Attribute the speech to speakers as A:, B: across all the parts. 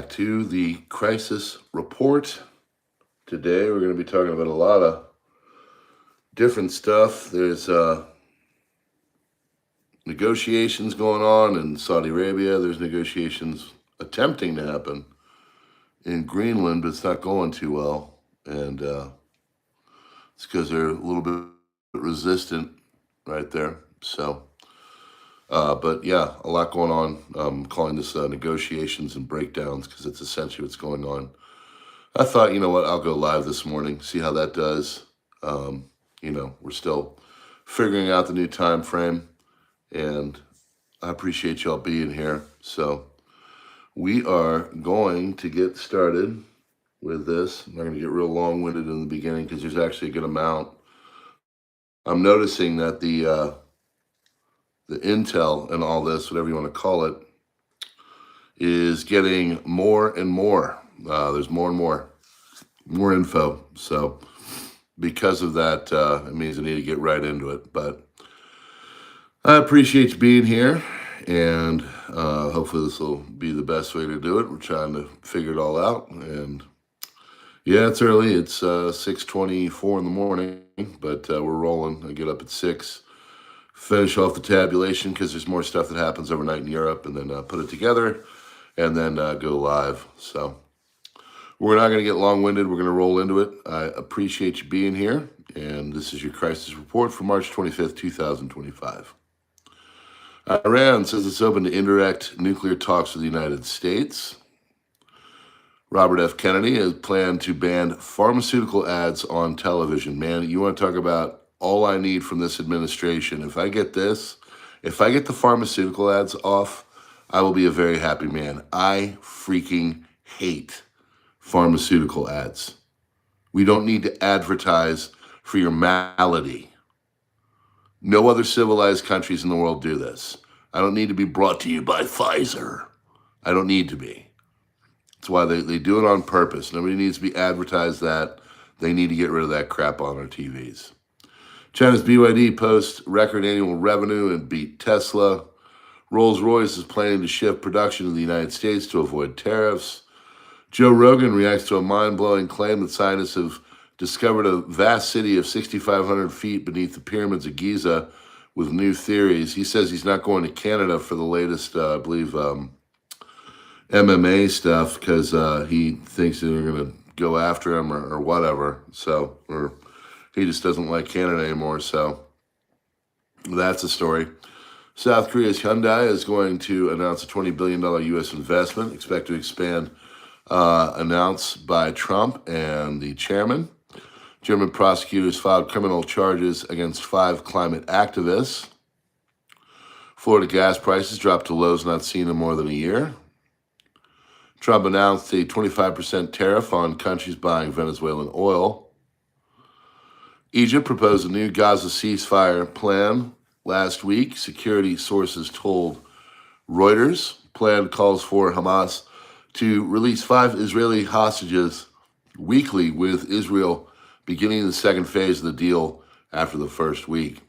A: back to the crisis report. Today we're going to be talking about a lot of different stuff. There's negotiations going on in Saudi Arabia. There's negotiations attempting to happen in Greenland, but it's not going too well. And it's because they're a little bit resistant right there. So, but yeah, a lot going on. I'm calling this negotiations and breakdowns because it's essentially what's going on. I thought, you know what, I'll go live this morning, see how that does. We're still figuring out the new time frame, and I appreciate y'all being here. So we are going to get started with this. I'm not going to get real long-winded in the beginning because there's actually a good amount. I'm noticing that the intel and all this, whatever you want to call it, is getting more and more. There's more and more info. So because of that, it means I need to get right into it. But I appreciate you being here, and hopefully this will be the best way to do it. We're trying to figure it all out, and yeah, it's early. It's 6:24 in the morning, but we're rolling. I get up at 6, finish off the tabulation because there's more stuff that happens overnight in Europe, and then put it together, and then go live. So we're not going to get long-winded. We're going to roll into it. I appreciate you being here, and this is your crisis report for March 25th, 2025. Iran says it's open to indirect nuclear talks with the United States. Robert F. Kennedy has planned to ban pharmaceutical ads on television. Man, you want to talk about all I need from this administration. If I get the pharmaceutical ads off, I will be a very happy man. I freaking hate pharmaceutical ads. We don't need to advertise for your malady. No other civilized countries in the world do this. I don't need to be brought to you by Pfizer. I don't need to be. That's why they do it on purpose. Nobody needs to be advertised that. They need to get rid of that crap on our TVs. China's BYD posts record annual revenue and beat Tesla. Rolls-Royce is planning to shift production to the United States to avoid tariffs. Joe Rogan reacts to a mind-blowing claim that scientists have discovered a vast city of 6,500 feet beneath the pyramids of Giza with new theories. He says he's not going to Canada for the latest, I believe, MMA stuff because he thinks they're going to go after him or whatever. So, or he just doesn't like Canada anymore. So that's a story. South Korea's Hyundai is going to announce a $20 billion U.S. investment, expect to expand, announced by Trump and the chairman. German prosecutors filed criminal charges against 5 climate activists. Florida gas prices dropped to lows not seen in more than a year. Trump announced a 25% tariff on countries buying Venezuelan oil. Egypt proposed a new Gaza ceasefire plan last week, security sources told Reuters. Plan calls for Hamas to release 5 Israeli hostages weekly, with Israel beginning the second phase of the deal after the first week.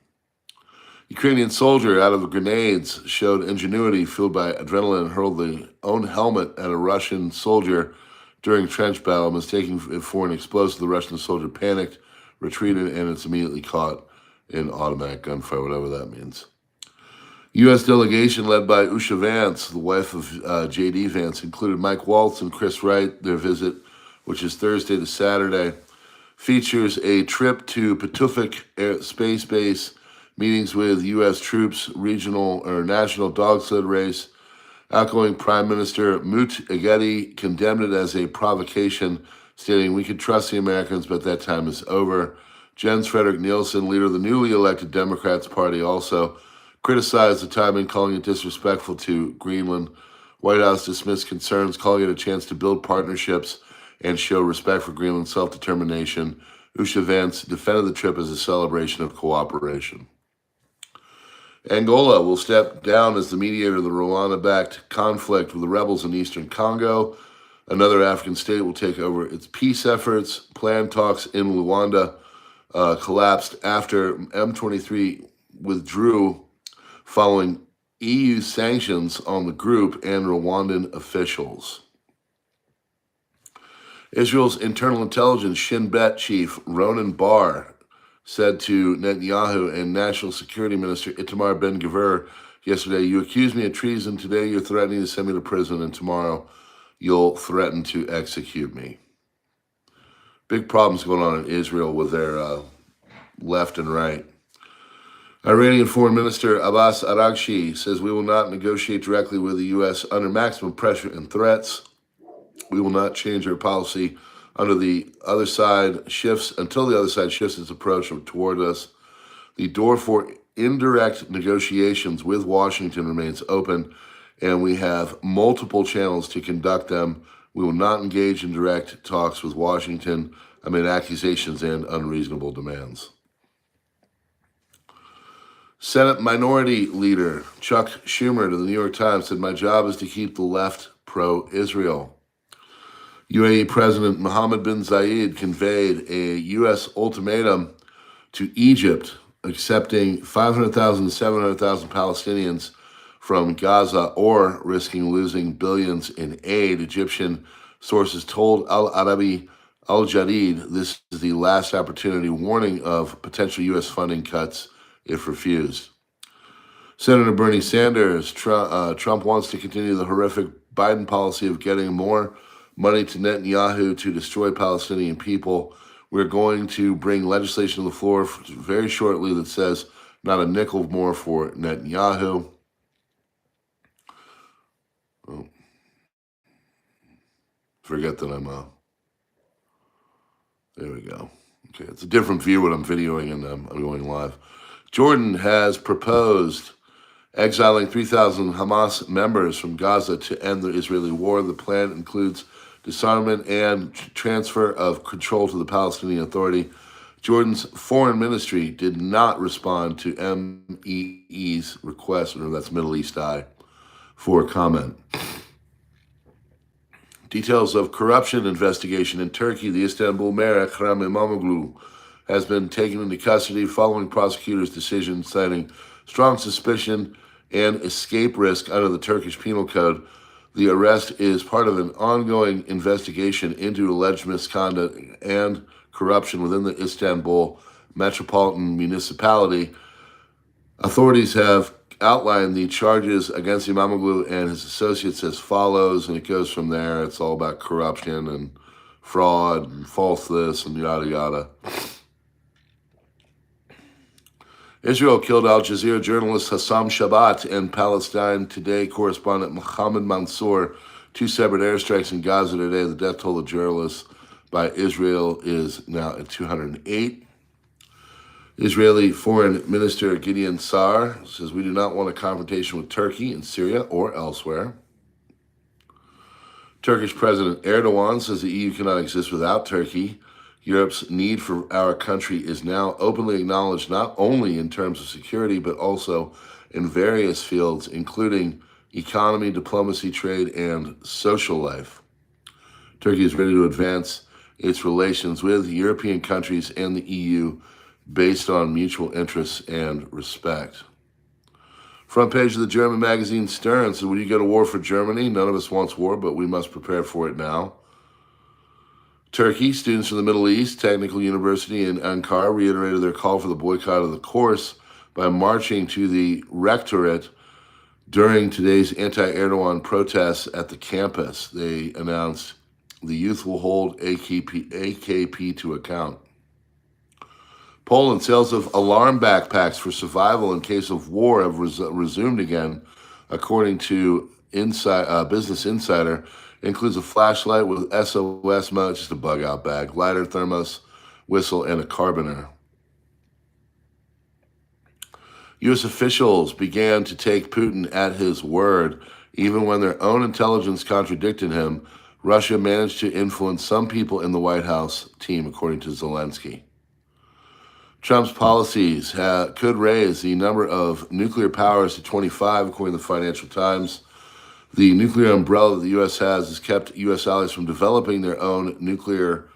A: Ukrainian soldier out of grenades showed ingenuity fueled by adrenaline and hurled the own helmet at a Russian soldier during trench battle, mistaking it for an explosive. The Russian soldier panicked, retreated, and it's immediately caught in automatic gunfire, whatever that means. U.S. delegation led by Usha Vance, the wife of J.D. Vance, included Mike Waltz and Chris Wright. Their visit, which is Thursday to Saturday, features a trip to Patuxent Space Base, meetings with U.S. troops, regional or national dog sled race. Outgoing Prime Minister Mut-Egedi condemned it as a provocation, stating, "We could trust the Americans, but that time is over." Jens Frederick Nielsen, leader of the newly elected Democrats Party, also criticized the timing, calling it disrespectful to Greenland. White House dismissed concerns, calling it a chance to build partnerships and show respect for Greenland's self-determination. Usha Vance defended the trip as a celebration of cooperation. Angola will step down as the mediator of the Rwanda-backed conflict with the rebels in eastern Congo. Another African state will take over its peace efforts. Planned talks in Luanda collapsed after M23 withdrew following EU sanctions on the group and Rwandan officials. Israel's internal intelligence Shin Bet chief Ronan Bar said to Netanyahu and National Security Minister Itamar Ben-Gvir yesterday, "You accuse me of treason. Today you're threatening to send me to prison, and tomorrow you'll threaten to execute me." Big problems going on in Israel with their left and right. Iranian Foreign Minister Abbas Araghchi says, "We will not negotiate directly with the U.S. under maximum pressure and threats. We will not change our policy until the other side shifts its approach toward us. The door for indirect negotiations with Washington remains open, and we have multiple channels to conduct them. We will not engage in direct talks with Washington amid accusations and unreasonable demands." Senate Minority Leader Chuck Schumer to the New York Times said, "My job is to keep the left pro-Israel." UAE President Mohammed bin Zayed conveyed a U.S. ultimatum to Egypt, accepting 500,000 to 700,000 Palestinians from Gaza or risking losing billions in aid. Egyptian sources told Al Arabi Al Jadid this is the last opportunity, warning of potential U.S. funding cuts if refused. Senator Bernie Sanders, Trump wants to continue the horrific Biden policy of getting more money to Netanyahu to destroy Palestinian people. We're going to bring legislation to the floor very shortly that says not a nickel more for Netanyahu. Oh. Forget that I'm there we go. Okay, it's a different view when I'm videoing and I'm going live. Jordan has proposed exiling 3,000 Hamas members from Gaza to end the Israeli war. The plan includes disarmament and transfer of control to the Palestinian Authority. Jordan's foreign ministry did not respond to MEE's request, or that's Middle East Eye, for comment. Details of corruption investigation in Turkey. The Istanbul mayor, Ekrem İmamoğlu, has been taken into custody following prosecutors' decision, citing strong suspicion and escape risk under the Turkish Penal Code. The arrest is part of an ongoing investigation into alleged misconduct and corruption within the Istanbul metropolitan municipality. Authorities have outlined the charges against Imamoglu and his associates as follows, and it goes from there. It's all about corruption and fraud and false this and yada yada. Israel killed Al Jazeera journalist Hassam Shabat and Palestine Today correspondent Mohammed Mansour. Two separate airstrikes in Gaza today. The death toll of journalists by Israel is now at 208. Israeli Foreign Minister Gideon Sa'ar says, "We do not want a confrontation with Turkey in Syria or elsewhere." Turkish President Erdogan says the EU cannot exist without Turkey. Europe's need for our country is now openly acknowledged, not only in terms of security, but also in various fields, including economy, diplomacy, trade, and social life. Turkey is ready to advance its relations with European countries and the EU based on mutual interests and respect. Front page of the German magazine Stern says, "Would you go to war for Germany? None of us wants war, but we must prepare for it now." Turkey, students from the Middle East Technical University in Ankara reiterated their call for the boycott of the course by marching to the rectorate during today's anti-Erdogan protests at the campus. They announced the youth will hold AKP to account. Poland, sales of alarm backpacks for survival in case of war have resumed again, according to Business Insider. Includes a flashlight with SOS mode, just a bug-out bag, lighter, thermos, whistle, and a carboner. U.S. officials began to take Putin at his word. Even when their own intelligence contradicted him, Russia managed to influence some people in the White House team, according to Zelensky. Trump's policies could raise the number of nuclear powers to 25, according to the Financial Times. The nuclear umbrella that the U.S. has kept U.S. allies from developing their own nuclear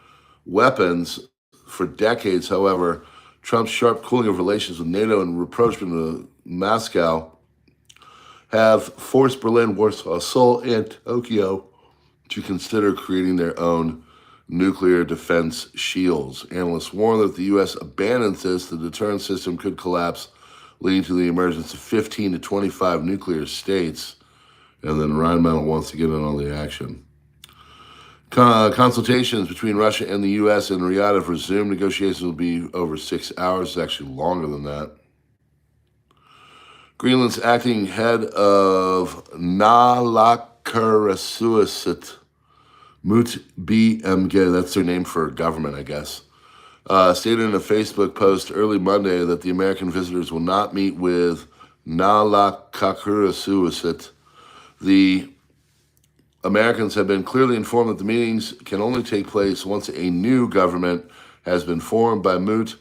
A: weapons for decades. However, Trump's sharp cooling of relations with NATO and rapprochement with Moscow have forced Berlin, Warsaw, Seoul, and Tokyo to consider creating their own nuclear defense shields. Analysts warn that if the U.S. abandons this, the deterrent system could collapse, leading to the emergence of 15 to 25 nuclear states. And then Rheinmetall wants to get in on the action. Consultations between Russia and the U.S. and Riyadh have resumed. Negotiations will be over 6 hours. It's actually longer than that. Greenland's acting head of Naalakkersuisut, Mut BMG, that's their name for government, I guess, stated in a Facebook post early Monday that the American visitors will not meet with Naalakkersuisut. The Americans have been clearly informed that the meetings can only take place once a new government has been formed by Mut.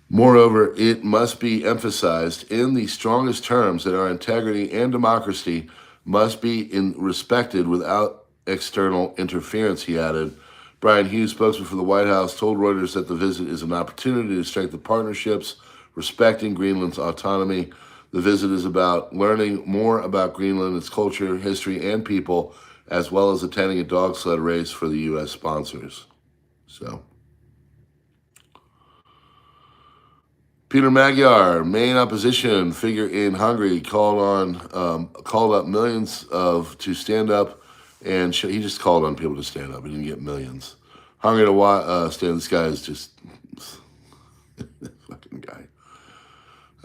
A: Moreover, it must be emphasized in the strongest terms that our integrity and democracy must be respected without external interference, he added. Brian Hughes, spokesman for the White House, told Reuters that the visit is an opportunity to strengthen partnerships, respecting Greenland's autonomy. The visit is about learning more about Greenland, its culture, history, and people, as well as attending a dog sled race for the U.S. sponsors. Peter Magyar, main opposition figure in Hungary, called up millions to stand up, and he just called on people to stand up. He didn't get millions. Hungary to stand. This guy is just fucking guy.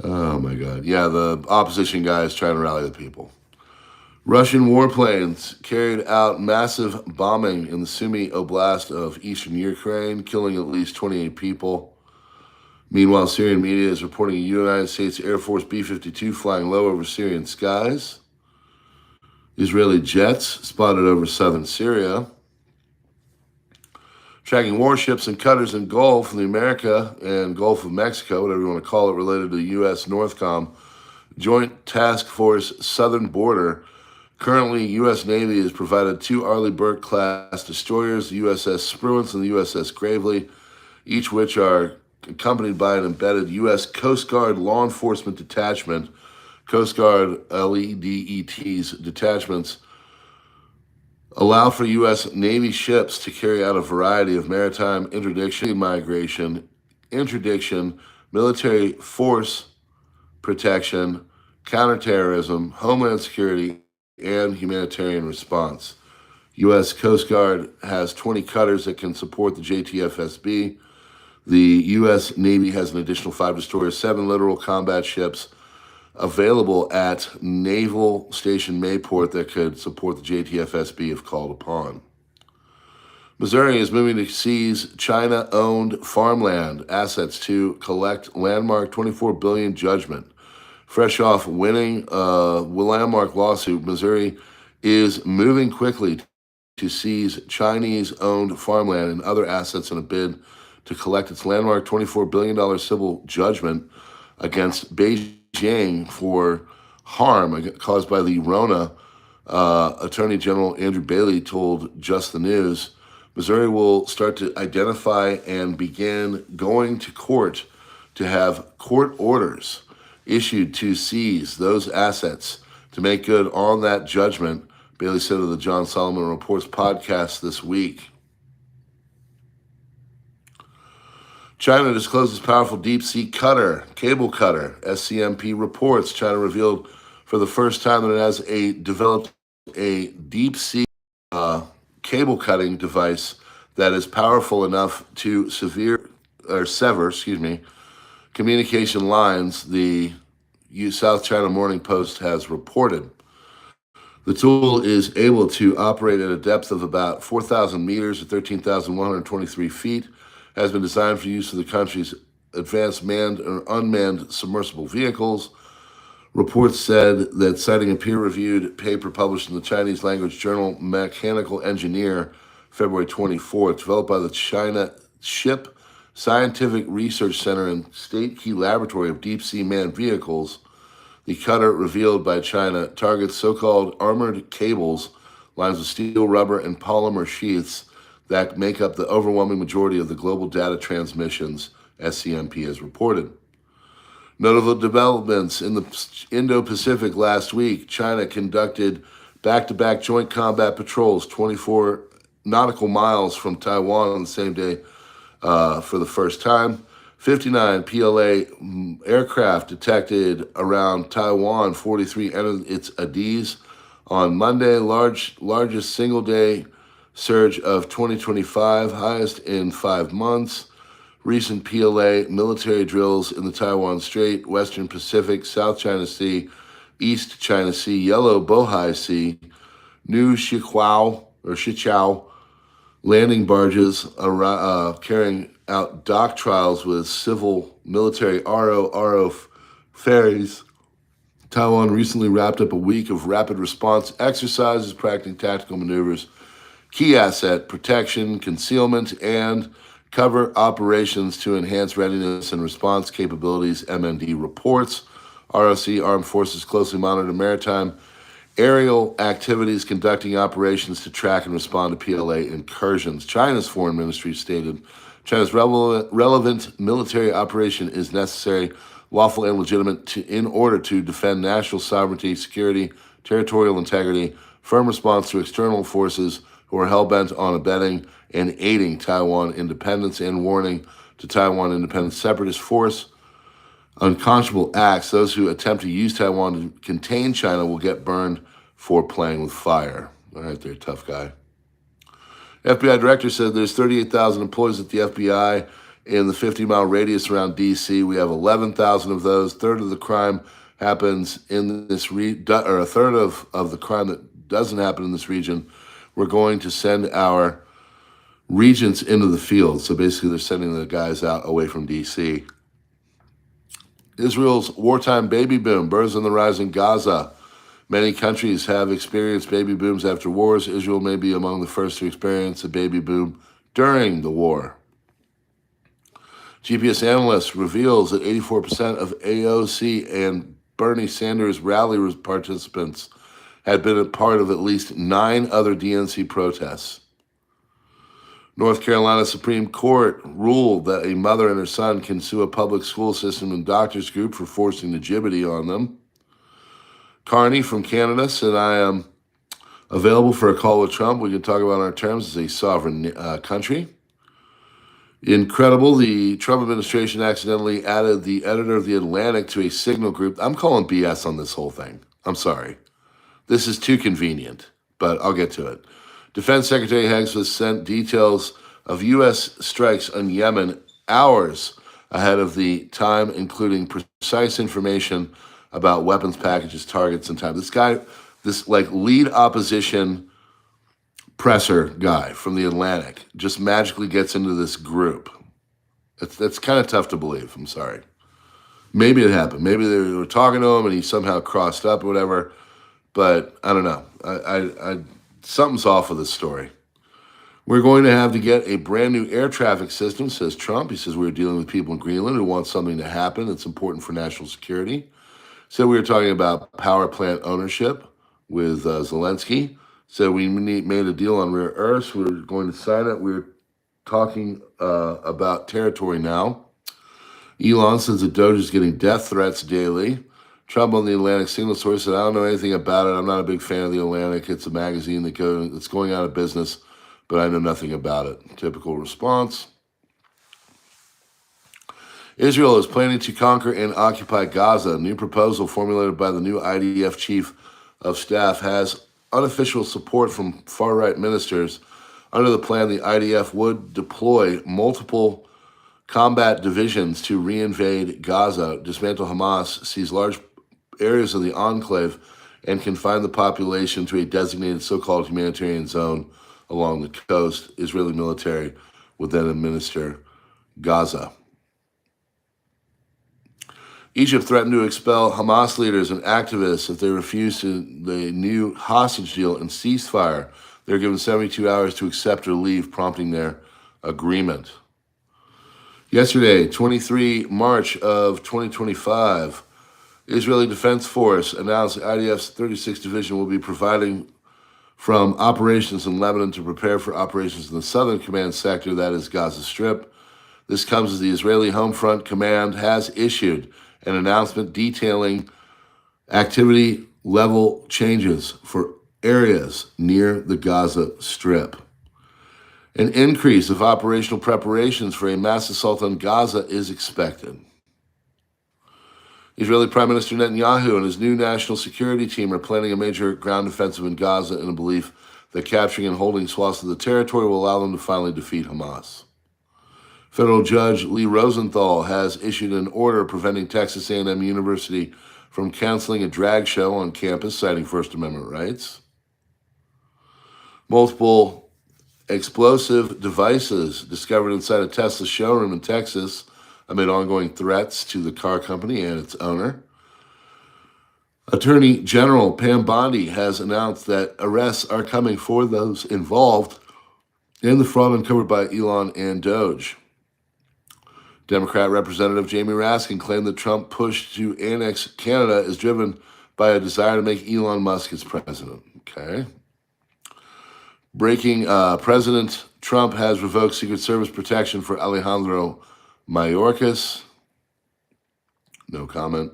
A: Oh my God. Yeah, the opposition guy is trying to rally the people. Russian warplanes carried out massive bombing in the Sumy Oblast of eastern Ukraine, killing at least 28 people. Meanwhile, Syrian media is reporting a United States Air Force B-52 flying low over Syrian skies. Israeli jets spotted over southern Syria. Tracking warships and cutters in Gulf of America and Gulf of Mexico, whatever you want to call it, related to the U.S. NORTHCOM Joint Task Force Southern Border. Currently, U.S. Navy has provided 2 Arleigh Burke-class destroyers, the USS Spruance and the USS Gravely, each which are accompanied by an embedded U.S. Coast Guard law enforcement detachment. Coast Guard LEDET's detachments allow for U.S. Navy ships to carry out a variety of maritime interdiction, migration, interdiction, military force protection, counterterrorism, homeland security, and humanitarian response. U.S. Coast Guard has 20 cutters that can support the JTFSB. The U.S. Navy has an additional 5 destroyers, 7 littoral combat ships available at Naval Station Mayport that could support the JTFSB if called upon. Missouri is moving to seize China-owned farmland assets to collect landmark $24 billion judgment. Fresh off winning a landmark lawsuit, Missouri is moving quickly to seize Chinese-owned farmland and other assets in a bid to collect its landmark $24 billion civil judgment against Beijing for harm caused by the Rona. Attorney General Andrew Bailey told Just the News, Missouri will start to identify and begin going to court to have court orders issued to seize those assets to make good on that judgment, Bailey said to the John Solomon Reports podcast this week. China discloses powerful deep-sea cutter, cable cutter. SCMP reports China revealed for the first time that it has developed a deep-sea cable cutting device that is powerful enough to sever communication lines, the South China Morning Post has reported. The tool is able to operate at a depth of about 4,000 meters or 13,123 feet, has been designed for use of the country's advanced manned or unmanned submersible vehicles. Reports said that, citing a peer-reviewed paper published in the Chinese language journal Mechanical Engineer, February 24th, developed by the China Ship Scientific Research Center and State Key Laboratory of Deep-Sea Manned Vehicles, the cutter revealed by China targets so-called armored cables, lines of steel, rubber, and polymer sheaths that make up the overwhelming majority of the global data transmissions, SCMP has reported. Notable developments in the Indo-Pacific last week. China conducted back-to-back joint combat patrols 24 nautical miles from Taiwan on the same day for the first time. 59 PLA aircraft detected around Taiwan. 43 entered its ADIZ on Monday. Largest single day surge of 2025, highest in 5 months. Recent PLA military drills in the Taiwan Strait, Western Pacific, South China Sea, East China Sea, Yellow Bohai Sea, New Shichao landing barges carrying out dock trials with civil military RO ferries. Taiwan recently wrapped up a week of rapid response exercises, practicing tactical maneuvers, key asset protection, concealment, and cover operations to enhance readiness and response capabilities, MND reports. ROC, Armed Forces, closely monitor maritime aerial activities, conducting operations to track and respond to PLA incursions. China's foreign ministry stated China's relevant military operation is necessary, lawful, and legitimate in order to defend national sovereignty, security, territorial integrity, firm response to external forces who are hell-bent on abetting and aiding Taiwan independence, and warning to Taiwan independent separatist force unconscionable acts. Those who attempt to use Taiwan to contain China will get burned for playing with fire. All right, there, tough guy. FBI director said there's 38,000 employees at the FBI in the 50-mile radius around D.C. We have 11,000 of those. Third of the crime happens in this or a third of the crime that doesn't happen in this region. We're going to send our regents into the field. So basically, they're sending the guys out away from D.C. Israel's wartime baby boom, births on the rise in Gaza. Many countries have experienced baby booms after wars. Israel may be among the first to experience a baby boom during the war. GPS analyst reveals that 84% of AOC and Bernie Sanders rally participants had been a part of at least 9 other DNC protests. North Carolina Supreme Court ruled that a mother and her son can sue a public school system and doctors group for forcing nativity on them. Carney from Canada said, I am available for a call with Trump. We can talk about our terms as a sovereign country. Incredible, the Trump administration accidentally added the editor of The Atlantic to a signal group. I'm calling BS on this whole thing. I'm sorry. This is too convenient, but I'll get to it. Defense Secretary Heggs has sent details of U.S. strikes on Yemen hours ahead of the time, including precise information about weapons packages, targets, and time. This guy, this lead opposition presser guy from The Atlantic, just magically gets into this group. That's kind of tough to believe. I'm sorry. Maybe it happened. Maybe they were talking to him and he somehow crossed up or whatever. But I don't know. I something's off with this story. We're going to have to get a brand new air traffic system, says Trump. He says we're dealing with people in Greenland who want something to happen that's important for national security. So we were talking about power plant ownership with Zelensky. So we made a deal on rare earths. We're going to sign it. We're talking about territory now. Elon says the Doge is getting death threats daily. Trump on the Atlantic signal source said, I don't know anything about it. I'm not a big fan of the Atlantic. It's a magazine that's going out of business, but I know nothing about it. Typical response. Israel is planning to conquer and occupy Gaza. A new proposal formulated by the new IDF chief of staff has unofficial support from far-right ministers. Under the plan, the IDF would deploy multiple combat divisions to reinvade Gaza, dismantle Hamas, seize large areas of the enclave, and confine the population to a designated so-called humanitarian zone along the coast. Israeli military would then administer Gaza. Egypt threatened to expel Hamas leaders and activists if they refuse the new hostage deal and ceasefire. They're given 72 hours to accept or leave, prompting their agreement. Yesterday, 23 March of 2025, Israeli Defense Force announced the IDF's 36th Division will be providing from operations in Lebanon to prepare for operations in the Southern Command Sector, that is Gaza Strip. This comes as the Israeli Home Front Command has issued an announcement detailing activity level changes for areas near the Gaza Strip. An increase of operational preparations for a mass assault on Gaza is expected. Israeli Prime Minister Netanyahu and his new national security team are planning a major ground offensive in Gaza in a belief that capturing and holding swaths of the territory will allow them to finally defeat Hamas. Federal Judge Lee Rosenthal has issued an order preventing Texas A&M University from canceling a drag show on campus, citing First Amendment rights. Multiple explosive devices discovered inside a Tesla showroom in Texas amid ongoing threats to the car company and its owner. Attorney General Pam Bondi has announced that arrests are coming for those involved in the fraud uncovered by Elon and Doge. Democrat Representative Jamie Raskin claimed that Trump push to annex Canada is driven by a desire to make Elon Musk its president. Okay. Breaking, President Trump has revoked Secret Service protection for Alejandro Mayorkas. No comment.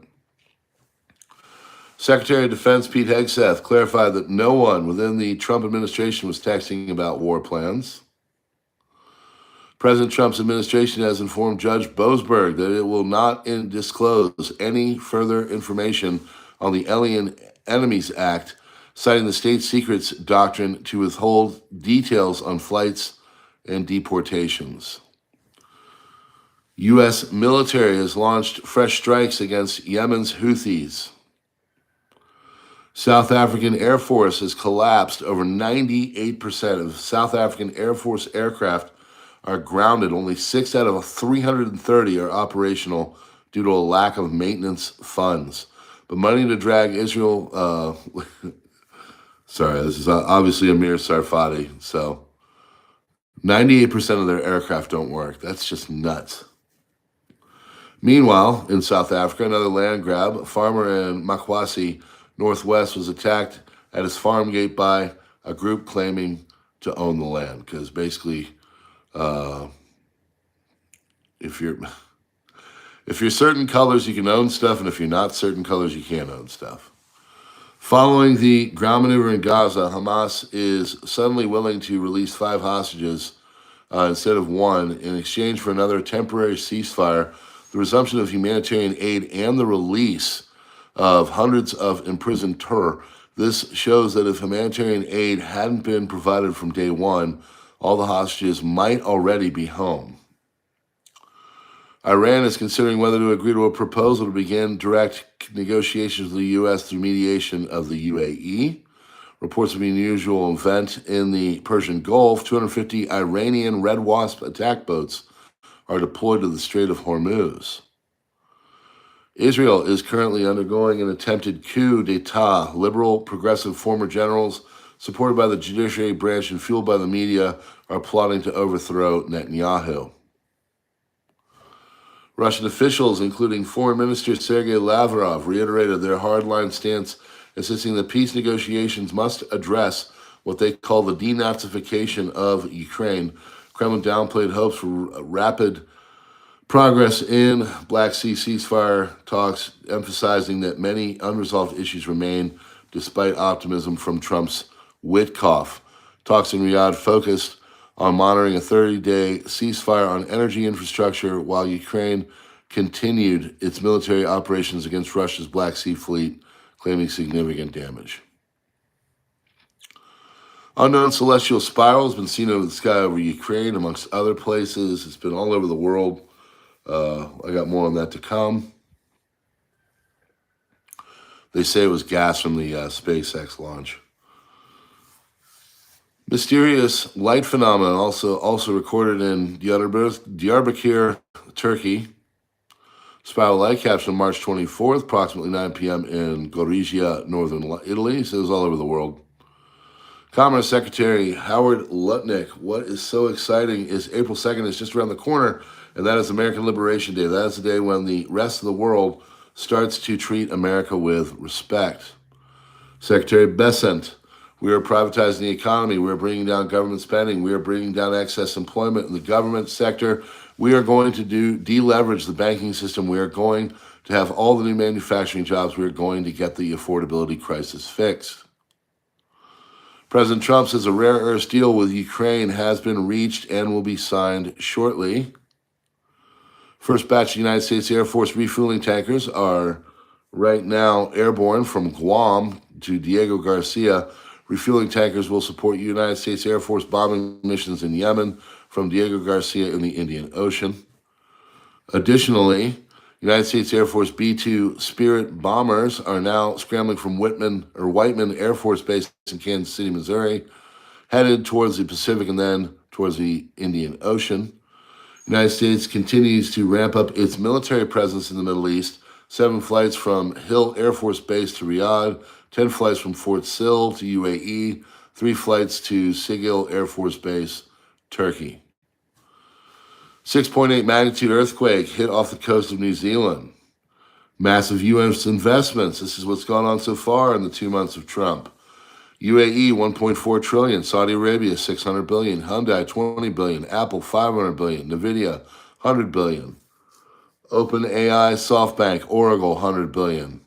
A: Secretary of Defense Pete Hegseth clarified that no one within the Trump administration was texting about war plans. President Trump's administration has informed Judge Boasberg that it will not disclose any further information on the Alien Enemies Act, citing the state secrets doctrine to withhold details on flights and deportations. U.S. military has launched fresh strikes against Yemen's Houthis. South African Air Force has collapsed. Over 98% of South African Air Force aircraft are grounded. Only 6 out of 330 are operational due to a lack of maintenance funds. But money to drag Israel, sorry, this is obviously Amir Sarfati, so 98% of their aircraft don't work. That's just nuts. Meanwhile, in South Africa, another land grab, a farmer in Makwasi, Northwest, was attacked at his farm gate by a group claiming to own the land. Because basically, if you're certain colors, you can own stuff, and if you're not certain colors, you can't own stuff. Following the ground maneuver in Gaza, Hamas is suddenly willing to release 5 hostages instead of 1 in exchange for another temporary ceasefire, the resumption of humanitarian aid, and the release of hundreds of imprisoned terror. This shows that if humanitarian aid hadn't been provided from day one, all the hostages might already be home. Iran is considering whether to agree to a proposal to begin direct negotiations with the U.S. through mediation of the UAE. Reports of an unusual event in the Persian Gulf. 250 Iranian Red Wasp attack boats are deployed to the Strait of Hormuz. Israel is currently undergoing an attempted coup d'etat. Liberal, progressive former generals, supported by the judiciary branch and fueled by the media, are plotting to overthrow Netanyahu. Russian officials, including Foreign Minister Sergei Lavrov, reiterated their hardline stance, insisting that peace negotiations must address what they call the denazification of Ukraine. Kremlin downplayed hopes for rapid progress in Black Sea ceasefire talks, emphasizing that many unresolved issues remain despite optimism from Trump's Witkoff. Talks in Riyadh focused on monitoring a 30-day ceasefire on energy infrastructure while Ukraine continued its military operations against Russia's Black Sea fleet, claiming significant damage. Unknown celestial spiral has been seen over the sky over Ukraine, amongst other places. It's been all over the world. I got more on that to come. They say it was gas from the SpaceX launch. Mysterious light phenomenon also recorded in Diyarbakir, Turkey. Spiral light captured on March 24th, approximately 9 p.m. in Gorizia, northern Italy. So it was all over the world. Commerce Secretary Howard Lutnick, what is so exciting is April 2nd is just around the corner, and that is American Liberation Day. That is the day when the rest of the world starts to treat America with respect. Secretary Bessent, we are privatizing the economy. We are bringing down government spending. We are bringing down excess employment in the government sector. We are going to deleverage the banking system. We are going to have all the new manufacturing jobs. We are going to get the affordability crisis fixed. President Trump says a rare earth deal with Ukraine has been reached and will be signed shortly. First batch of United States Air Force refueling tankers are right now airborne from Guam to Diego Garcia. Refueling tankers will support United States Air Force bombing missions in Yemen from Diego Garcia in the Indian Ocean. Additionally, United States Air Force B-2 Spirit bombers are now scrambling from Whiteman Air Force Base in Kansas City, Missouri, headed towards the Pacific and then towards the Indian Ocean. The United States continues to ramp up its military presence in the Middle East. 7 flights from Hill Air Force Base to Riyadh, 10 flights from Fort Sill to UAE, 3 flights to Sigil Air Force Base, Turkey. 6.8 magnitude earthquake hit off the coast of New Zealand. Massive U.S. investments. This is what's gone on so far in the 2 months of Trump. UAE, 1.4 trillion. Saudi Arabia, 600 billion. Hyundai, 20 billion. Apple, 500 billion. Nvidia, 100 billion. OpenAI, SoftBank, Oracle, 100 billion.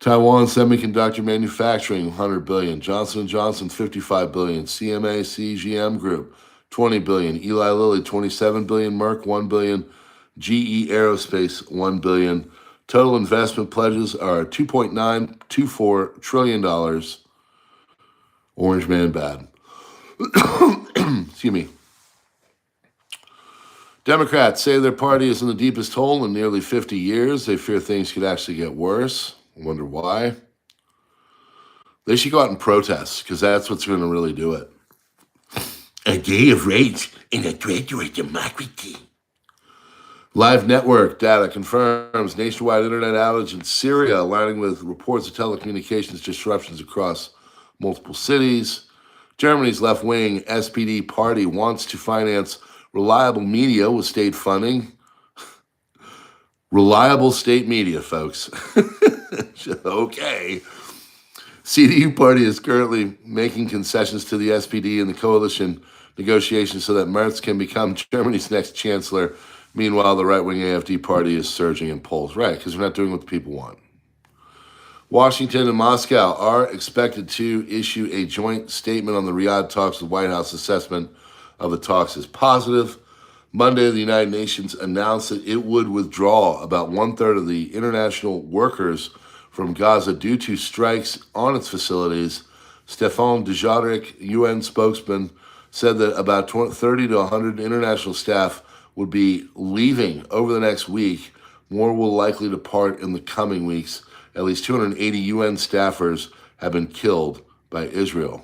A: Taiwan Semiconductor Manufacturing, 100 billion. Johnson & Johnson, 55 billion. CMA CGM Group, 20 billion. Eli Lilly, 27 billion. Merck, 1 billion. GE Aerospace, 1 billion. Total investment pledges are $2.924 trillion. Orange man bad. Excuse me. Democrats say their party is in the deepest hole in nearly 50 years. They fear things could actually get worse. I wonder why. They should go out and protest, because that's what's going to really do it. A day of rage in a treacherous democracy. Live network data confirms nationwide internet outage in Syria, aligning with reports of telecommunications disruptions across multiple cities. Germany's left-wing SPD party wants to finance reliable media with state funding. Reliable state media, folks. Okay. CDU party is currently making concessions to the SPD and the coalition negotiations so that Merz can become Germany's next chancellor. Meanwhile, the right-wing AfD party is surging in polls. Right, because they're not doing what the people want. Washington and Moscow are expected to issue a joint statement on the Riyadh talks. The White House assessment of the talks is positive. Monday, the United Nations announced that it would withdraw about 1/3 of the international workers from Gaza due to strikes on its facilities. Stefan Dujarric, UN spokesman, said that about 30 to 100 international staff would be leaving over the next week. More will likely depart in the coming weeks. At least 280 UN staffers have been killed by Israel.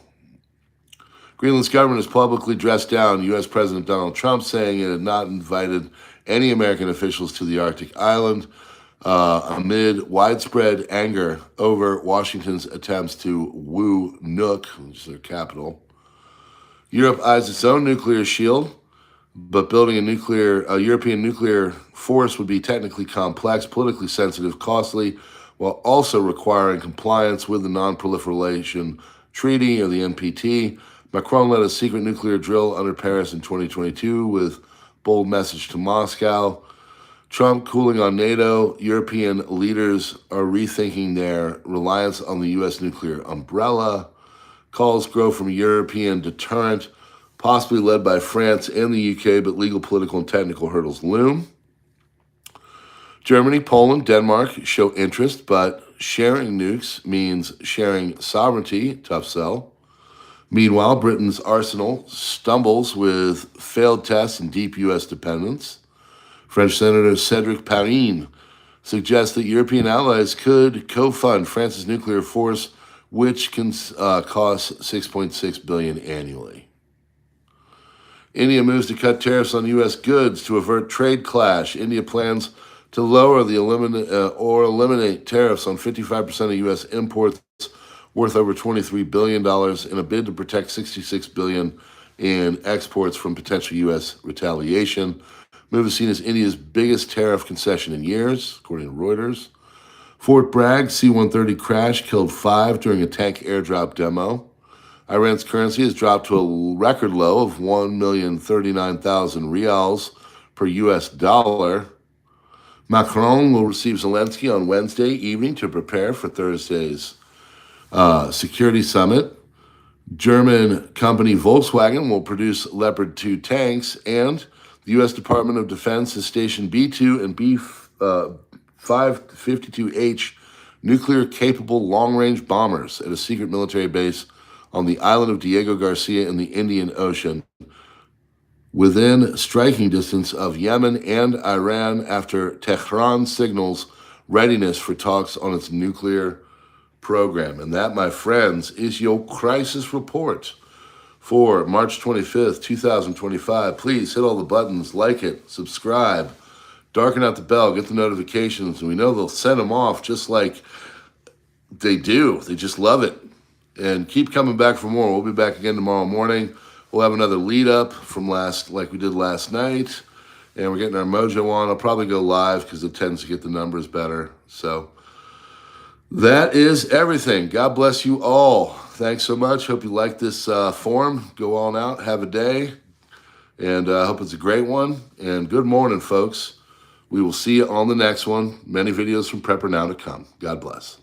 A: Greenland's government has publicly dressed down U.S. President Donald Trump, saying it had not invited any American officials to the Arctic island amid widespread anger over Washington's attempts to woo Nuuk, which is their capital. Europe eyes its own nuclear shield, but building a European nuclear force would be technically complex, politically sensitive, costly, while also requiring compliance with the Non-Proliferation Treaty, or the NPT. Macron led a secret nuclear drill under Paris in 2022 with bold message to Moscow. Trump cooling on NATO. European leaders are rethinking their reliance on the U.S. nuclear umbrella. Calls grow from European deterrent, possibly led by France and the UK, but legal, political, and technical hurdles loom. Germany, Poland, Denmark show interest, but sharing nukes means sharing sovereignty. Tough sell. Meanwhile, Britain's arsenal stumbles with failed tests and deep U.S. dependence. French Senator Cédric Perrin suggests that European allies could co-fund France's nuclear force, which can cost $6.6 billion annually. India moves to cut tariffs on U.S. goods to avert trade clash. India plans to lower the eliminate tariffs on 55% of U.S. imports worth over $23 billion in a bid to protect $66 billion in exports from potential U.S. retaliation. Move is seen as India's biggest tariff concession in years, according to Reuters. Fort Bragg C-130 crash killed 5 during a tank airdrop demo. Iran's currency has dropped to a record low of 1,039,000 rials per U.S. dollar. Macron will receive Zelensky on Wednesday evening to prepare for Thursday's security summit. German company Volkswagen will produce Leopard 2 tanks, and the U.S. Department of Defense has stationed B-2 and B-552H nuclear-capable long-range bombers at a secret military base on the island of Diego Garcia in the Indian Ocean, within striking distance of Yemen and Iran, after Tehran signals readiness for talks on its nuclear program. And that, my friends, is your crisis report for March 25th, 2025. Please hit all the buttons, like it, subscribe, darken out the bell, get the notifications, and we know they'll send them off just like they do. They just love it. And keep coming back for more. We'll be back again tomorrow morning. We'll have another lead up from like we did last night. And we're getting our mojo on. I'll probably go live because it tends to get the numbers better. So that is everything. God bless you all. Thanks so much. Hope you like this form. Go on out. Have a day. And I hope it's a great one. And good morning, folks. We will see you on the next one. Many videos from PrepperNow to come. God bless.